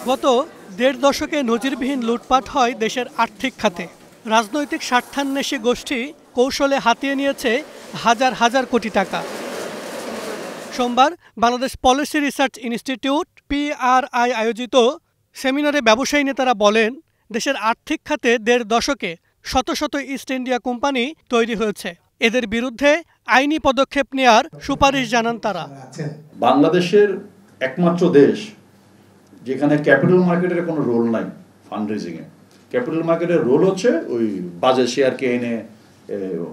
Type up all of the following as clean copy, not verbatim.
গত দেড় দশকে নজিরবিহীন লুটপাট হয় দেশের আর্থিক খাতে। রাজনৈতিক স্বার্থান্বেষী গোষ্ঠী কৌশলে হাতিয়ে নিয়েছে হাজার হাজার কোটি টাকা। সোমবার Bangladesh policy research institute PRI আয়োজিত সেমিনারে ব্যবসায়ী নেতারা বলেন, দেশের আর্থিক খাতে দেড় দশকে শত শত ইস্ট ইন্ডিয়া কোম্পানি তৈরি হয়েছে। এদের বিরুদ্ধে আইনি পদক্ষেপ নেয়ার সুপারিশ জানান তারা। বাংলাদেশের একমাত্র দেশ যেখানে ক্যাপিটাল মার্কেটের কোনো রোল নাই ফান্ড রেজিং এ। ক্যাপিটাল মার্কেটের রোল হচ্ছে ওই বাজেট শেয়ারকে এনে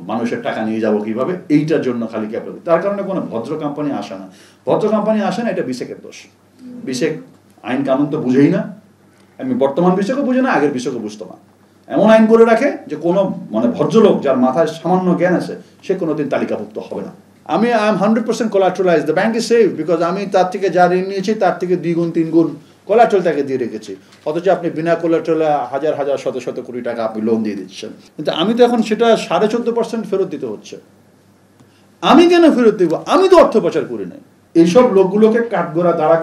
মানুষের টাকা নিয়ে যাবো কিভাবে, এইটার জন্য খালি ক্যাপিটাল। তার কারণে কোনো ভদ্র কোম্পানি আসে না। ভদ্র কোম্পানি আসে না, এটা বিশেকের দোষ। বিশেক আইন কানুন তো বুঝেই না। আমি বর্তমান বিশেকও বুঝে না, আগের বিশেকও বুঝতো না। এমন আইন করে রাখে যে কোনো ভদ্রলোক যার মাথায় সামান্য জ্ঞান আছে সে কোনোদিন তালিকাভুক্ত হবে না। I am 100% collateralized. The bank is safe because আমি তার থেকে যা ঋণ নিয়েছি তার থেকে 2 গুণ 3 গুণ কোলাট্রাল তাকে দিয়ে রেখেছি। অথচ আপনি বিনা কোলাট্রালে হাজার হাজার শত শত কোটি টাকা আপনি লোন দিয়ে দিচ্ছেন। কিন্তু আমি তো এখন সেটা 14.5% ফেরত দিতে হচ্ছে। আমি কেন ফেরত দিব? আমি তো অর্থ পাচার করি নাই। এইসব লোকগুলোকে কাঠগড়া দাঁড়া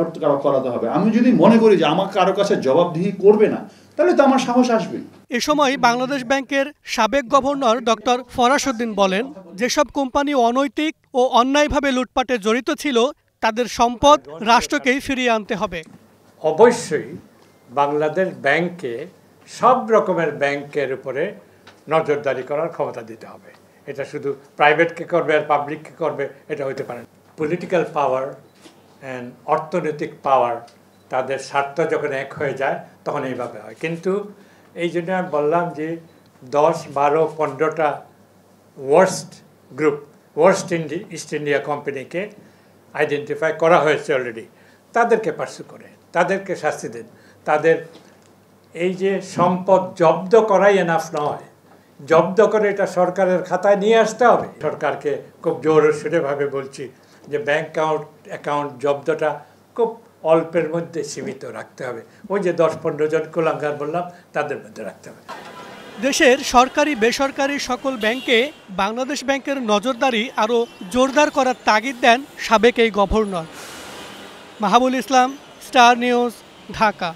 করাতে হবে। আমি যদি মনে করি যে আমার কারো কাছে জবাবদিহি করবে না, তাহলে তো আমার সাহস আসবে। এ সময় বাংলাদেশ ব্যাংকের সাবেক গভর্নর ডক্টর ফরাস উদ্দিন বলেন, যেসব কোম্পানি অনৈতিক ও অন্যায়ভাবে লুটপাটে জড়িত ছিল তাদের সম্পদ রাষ্ট্রকেই ফিরিয়ে আনতে হবে। অবশ্যই বাংলাদেশ ব্যাংকে সব রকমের ব্যাংকের উপরে নজরদারি করার ক্ষমতা দিতে হবে। এটা শুধু প্রাইভেটকে করবে আর পাবলিককে করবে এটা হইতে পারে না। পলিটিক্যাল পাওয়ার অ্যান্ড অর্থনৈতিক পাওয়ার তাদের স্বার্থ যখন এক হয়ে যায় তখন এইভাবে হয়। কিন্তু এই জন্য আমি বললাম যে 10, 12, 15টা ওয়ার্স্ট ইস্ট ইন্ডিয়া কোম্পানিকে আইডেন্টিফাই করা হয়েছে অলরেডি। তাদেরকে পার্সু করে, তাদেরকে শাস্তি দেন। তাদের এই যে সম্পদ জব্দ করাই এনাফ নয়, জব্দ করে এটা সরকারের খাতায় নিয়ে আসতে হবে। সরকারকে খুব জোরসোরেভাবে বলছি যে ব্যাংক অ্যাকাউন্ট জব্দটা খুব অল্পের মধ্যে সীমিত রাখতে হবে। ওই যে 10-15 জন কুলাঙ্গার বললাম তাদের মধ্যে রাখতে হবে। দেশের সরকারি বেসরকারি সকল ব্যাংকে বাংলাদেশ ব্যাংকের নজরদারি আরও জোরদার করার তাগিদ দেন সাবেক এই গভর্নর। মাহাবুল ইসলাম, স্টার নিউজ, ঢাকা।